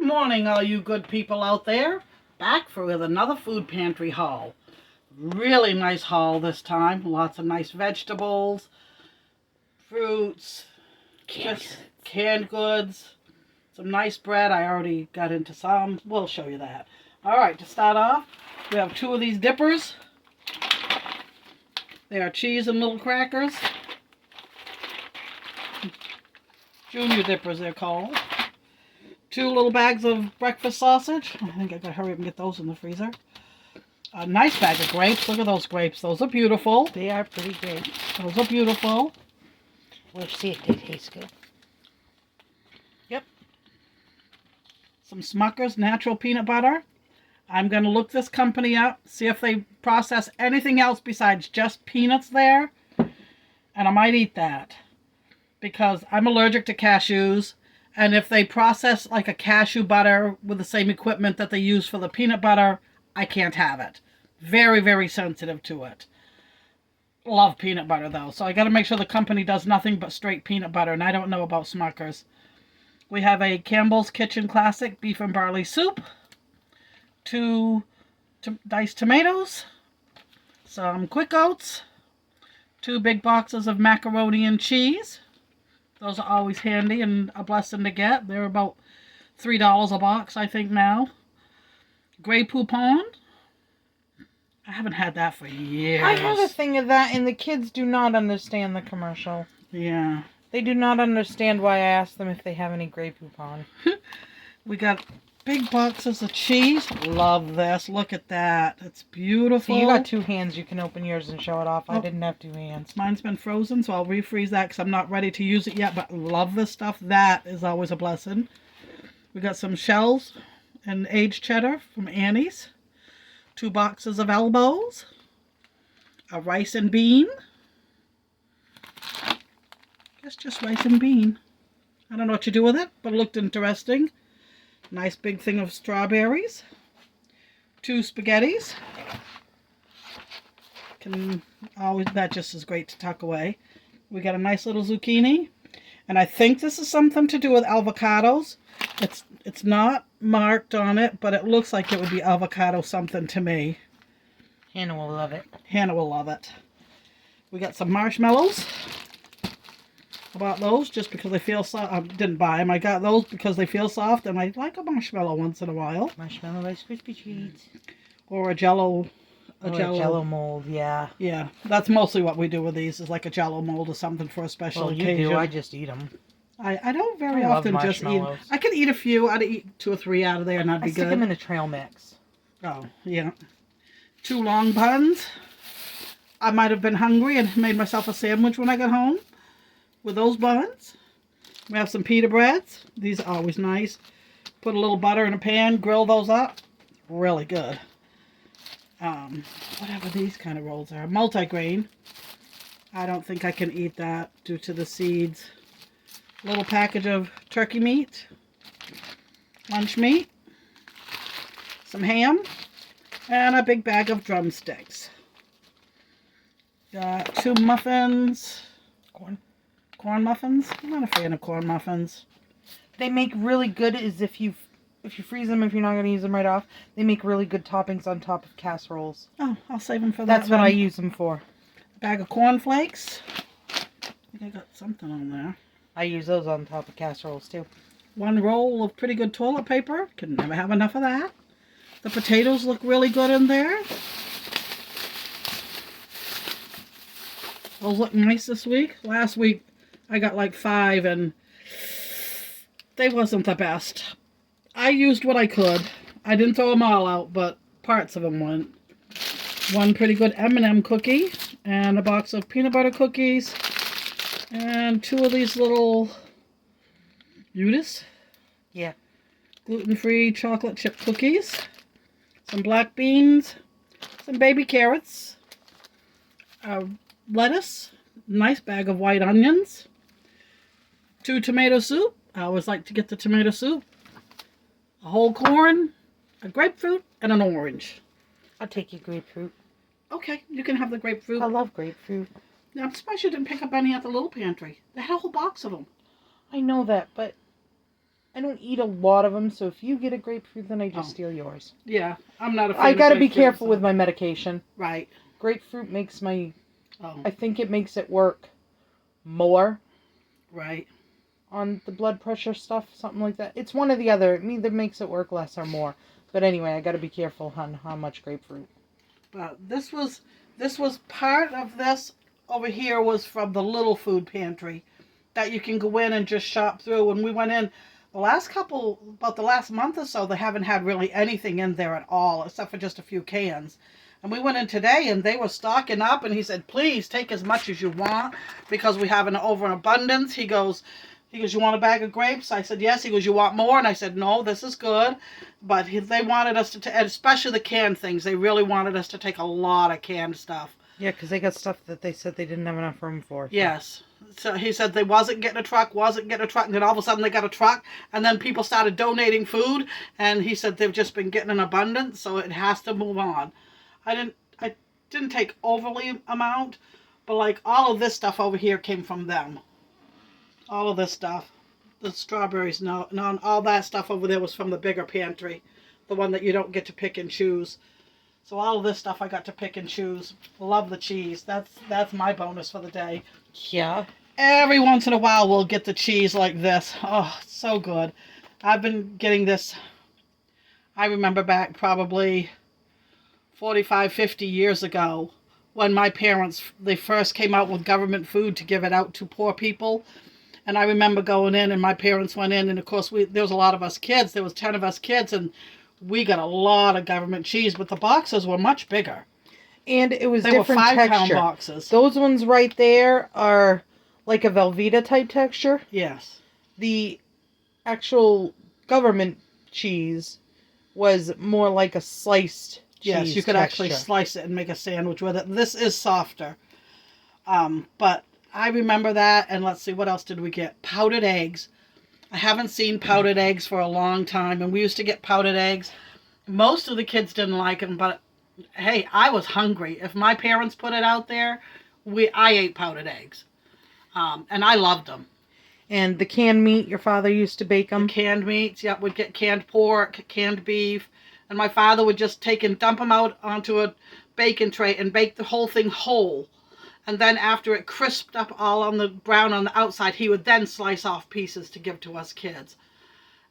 morning, all you good people out there. Back with another food pantry haul. Really nice haul this time. Lots of nice vegetables, fruits, canned goods, some nice bread. I already got into some. We'll show you that. All right, to start off, we have two of these dippers. They are cheese and little crackers. Junior dippers, they're called. Two little bags of breakfast sausage. I think I gotta hurry up and get those in the freezer. A nice bag of grapes. Look at those grapes. Those are beautiful. They are pretty great. Those are beautiful. We'll see if they taste good. Yep. Some Smucker's natural peanut butter. I'm going to look this company up, see if they process anything else besides just peanuts there. And I might eat that. Because I'm allergic to cashews. And if they process like a cashew butter with the same equipment that they use for the peanut butter, I can't have it. Very, very sensitive to it. Love peanut butter though. So I got to make sure the company does nothing but straight peanut butter. And I don't know about Smucker's. We have a Campbell's Kitchen Classic beef and barley soup. Two diced tomatoes. Some quick oats. 2 big boxes of macaroni and cheese. Those are always handy and a blessing to get. They're about $3 a box, I think, now. Grey Poupon. I haven't had that for years. I had a thing of that, and the kids do not understand the commercial. Yeah. They do not understand why I asked them if they have any Grey Poupon. We got big boxes of cheese. Love this. Look at that. It's beautiful. See, you got 2 hands. You can open yours and show it off. I didn't have 2 hands. Mine's been frozen, so I'll refreeze that because I'm not ready to use it yet, but love this stuff. That is always a blessing. We got some shells and aged cheddar from Annie's. 2 boxes of elbows. A rice and bean. I guess just rice and bean. I don't know what you do with it, but it looked interesting. Nice big thing of strawberries. 2 spaghettis. That just is great to tuck away. We got a nice little zucchini. And I think this is something to do with avocados. It's not marked on it, but it looks like it would be avocado something to me. Hannah will love it. Hannah will love it. We got some marshmallows. I bought those just because they feel soft. I didn't buy them. I got those because they feel soft, and I like a marshmallow once in a while. Marshmallow Rice Krispie treats. Or a Jello. A Jello mold, yeah. Yeah, that's mostly what we do with these, is like a Jello mold or something for a special occasion. You do. I just eat them. I don't very often just eat. I can eat a few. I'd eat 2 or 3 out of there, and that'd be good. I stick them in a trail mix. Oh, yeah. 2 long buns. I might have been hungry and made myself a sandwich when I got home with those buns. We have some pita breads. These are always nice. Put a little butter in a pan, grill those up. Really good. Whatever these kind of rolls are. Multigrain. I don't think I can eat that due to the seeds. Little package of turkey meat. Lunch meat. Some ham. And a big bag of drumsticks. Got 2 muffins. Corn muffins? I'm not a fan of corn muffins. They make really good if you freeze them, if you're not going to use them right off. They make really good toppings on top of casseroles. Oh, I'll save them for that. That's what I use them for. A bag of cornflakes. I think I got something on there. I use those on top of casseroles too. 1 roll of pretty good toilet paper. Can never have enough of that. The potatoes look really good in there. Those look nice this week. Last week I got like 5 and they wasn't the best. I used what I could. I didn't throw them all out, but parts of them went. 1 pretty good M&M cookie and a box of peanut butter cookies and 2 of these little Udis. Yeah. Gluten-free chocolate chip cookies. Some black beans. Some baby carrots. Lettuce. Nice bag of white onions. 2 tomato soup. I always like to get the tomato soup. A whole corn, a grapefruit, and an orange. I'll take your grapefruit. Okay, you can have the grapefruit. I love grapefruit. Now, I'm surprised you didn't pick up any at the little pantry. They had a whole box of them. I know that, but I don't eat a lot of them, so if you get a grapefruit, then I just Oh. steal yours. Yeah, I'm not a fan I of gotta be grapefruit, careful so- with my medication. Right. Grapefruit makes my... Oh, I think it makes it work more right. on the blood pressure stuff, something like that. It's one or the other. It either makes it work less or more. But anyway, I gotta be careful on how much grapefruit. But this was part of this over here was from the little food pantry that you can go in and just shop through. When we went in about the last month or so, they haven't had really anything in there at all, except for just a few cans. And we went in today and they were stocking up, and he said, please take as much as you want because we have an overabundance. He goes, you want a bag of grapes? I said, yes. He goes, you want more? And I said, no, this is good. But they wanted us to, especially the canned things, they really wanted us to take a lot of canned stuff. Yeah, because they got stuff that they said they didn't have enough room for. So. Yes. So he said they wasn't getting a truck, and then all of a sudden they got a truck, and then people started donating food, and he said they've just been getting an abundance, so it has to move on. I didn't take overly amount, but like all of this stuff over here came from them. All of this stuff. The strawberries, no, all that stuff over there was from the bigger pantry, the one that you don't get to pick and choose. So all of this stuff I got to pick and choose. Love the cheese. That's my bonus for the day. Yeah. Every once in a while we'll get the cheese like this. Oh, so good. I've been getting this, I remember back probably 45, 50 years ago when my parents, they first came out with government food to give it out to poor people. And I remember going in, and my parents went in, and of course there was a lot of us kids. There was 10 of us kids, and we got a lot of government cheese, but the boxes were much bigger. And it was They different were 5-pound texture. boxes. Those ones right there are like a Velveeta type texture. Yes. The actual government cheese was more like a sliced cheese. Yes, you could texture. actually slice it and make a sandwich with it. This is softer. But I remember that, and let's see, what else did we get? Powdered eggs. I haven't seen powdered eggs for a long time, and we used to get powdered eggs. Most of the kids didn't like them, but hey, I was hungry. If my parents put it out there, I ate powdered eggs. And I loved them. And the canned meat, your father used to bake them. The canned meats, yep, we'd get canned pork, canned beef, and my father would just take and dump them out onto a baking tray and bake the whole thing whole. And then after it crisped up all on the brown on the outside, he would then slice off pieces to give to us kids.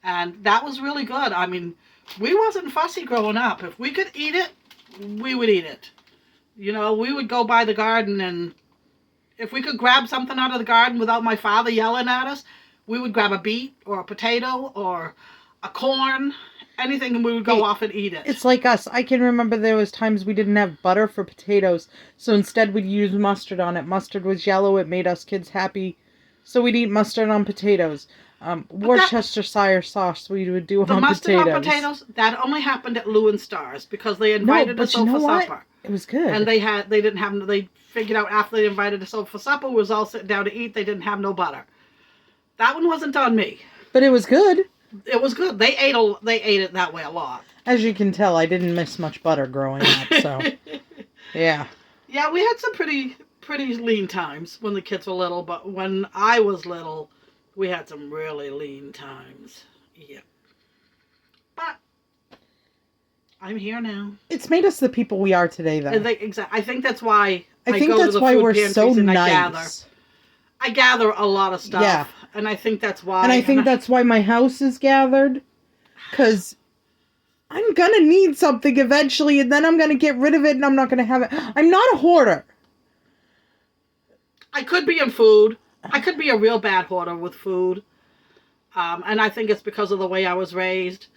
And that was really good. I mean, we wasn't fussy growing up. If we could eat it, we would eat it. You know, we would go by the garden, and if we could grab something out of the garden without my father yelling at us, we would grab a beet or a potato or a corn, anything, and we would go off and eat it. It's like us. I can remember there was times we didn't have butter for potatoes, so instead we'd use mustard on it. Mustard was yellow. It made us kids happy, so we'd eat mustard on potatoes. Worcestershire sauce we would do on potatoes. The mustard on potatoes, that only happened at Lou and Star's because they invited us over for supper. It was good. And they figured out after they invited us over for supper, we was all sitting down to eat, they didn't have no butter. That one wasn't on me. But it was good. It was good. They ate it that way a lot. As you can tell, I didn't miss much butter growing up, so yeah. Yeah, we had some pretty lean times when the kids were little, but when I was little, we had some really lean times. Yeah. But I'm here now. It's made us the people we are today, though. I think that's why I think go that's to the why food we're pantries so and nice. I gather a lot of stuff. Yeah. And I think that's why. And I think that's why my house is gathered. Because I'm going to need something eventually, and then I'm going to get rid of it, and I'm not going to have it. I'm not a hoarder. I could be in food. I could be a real bad hoarder with food. And I think it's because of the way I was raised.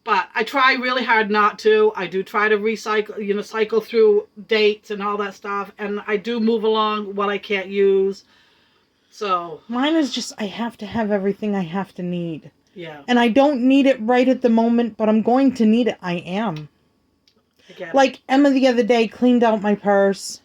But I try really hard not to. I do try to recycle, cycle through dates and all that stuff. And I do move along what I can't use. So. Mine is just, I have to have everything I have to need. Yeah. And I don't need it right at the moment, but I'm going to need it. I am. Like Emma the other day cleaned out my purse.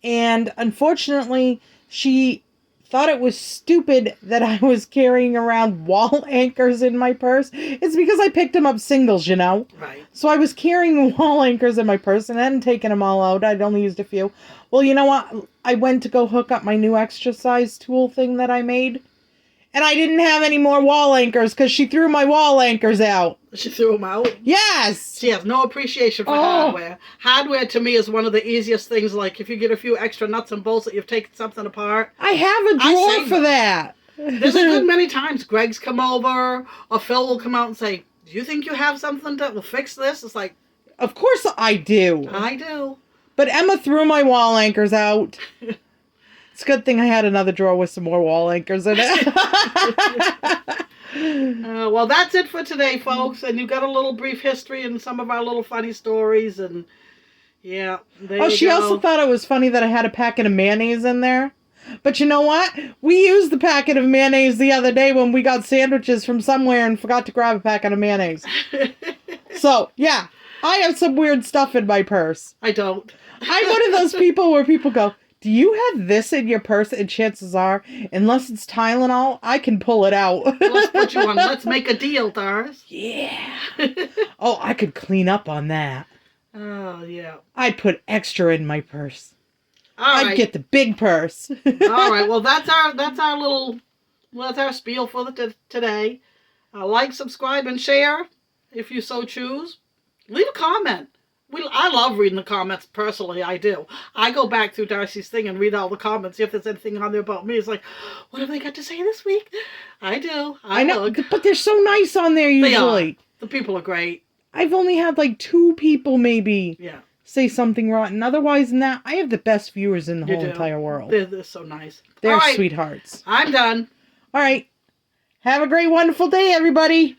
And unfortunately, she thought it was stupid that I was carrying around wall anchors in my purse. It's because I picked them up singles, Right. So I was carrying wall anchors in my purse and I hadn't taken them all out. I'd only used a few. Well, you know what? I went to go hook up my new exercise tool thing that I made. And I didn't have any more wall anchors because she threw my wall anchors out. She threw them out? Yes! She has no appreciation for hardware. Hardware to me is one of the easiest things. Like if you get a few extra nuts and bolts that you've taken something apart. I have a drawer for that. There's a good many times Greg's come over or Phil will come out and say, do you think you have something that will fix this? It's like, of course I do. I do. But Emma threw my wall anchors out. It's a good thing I had another drawer with some more wall anchors in it. Well, that's it for today, folks. And you got a little brief history and some of our little funny stories. And yeah, there you she go. also thought it was funny that I had a packet of mayonnaise in there. But you know what? We used the packet of mayonnaise the other day when we got sandwiches from somewhere and forgot to grab a packet of mayonnaise. So, yeah, I have some weird stuff in my purse. I don't. I'm one of those people where people go, do you have this in your purse? And chances are, unless it's Tylenol, I can pull it out. Let's put you on. Let's make a deal, Doris. Yeah. Oh, I could clean up on that. Oh, yeah. I'd put extra in my purse. I'd get the big purse. All right. Well, that's our spiel for today. Like, subscribe, and share if you so choose. Leave a comment. I love reading the comments personally. I do. I go back through Darcy's thing and read all the comments. See if there's anything on there about me. It's like, what have they got to say this week? I do. I know, look. But they're so nice on there usually. The people are great. I've only had like 2 people maybe. Yeah. Say something rotten. Otherwise than that, I have the best viewers in the whole entire world. They're so nice. They're sweethearts. I'm done. All right. Have a great, wonderful day, everybody.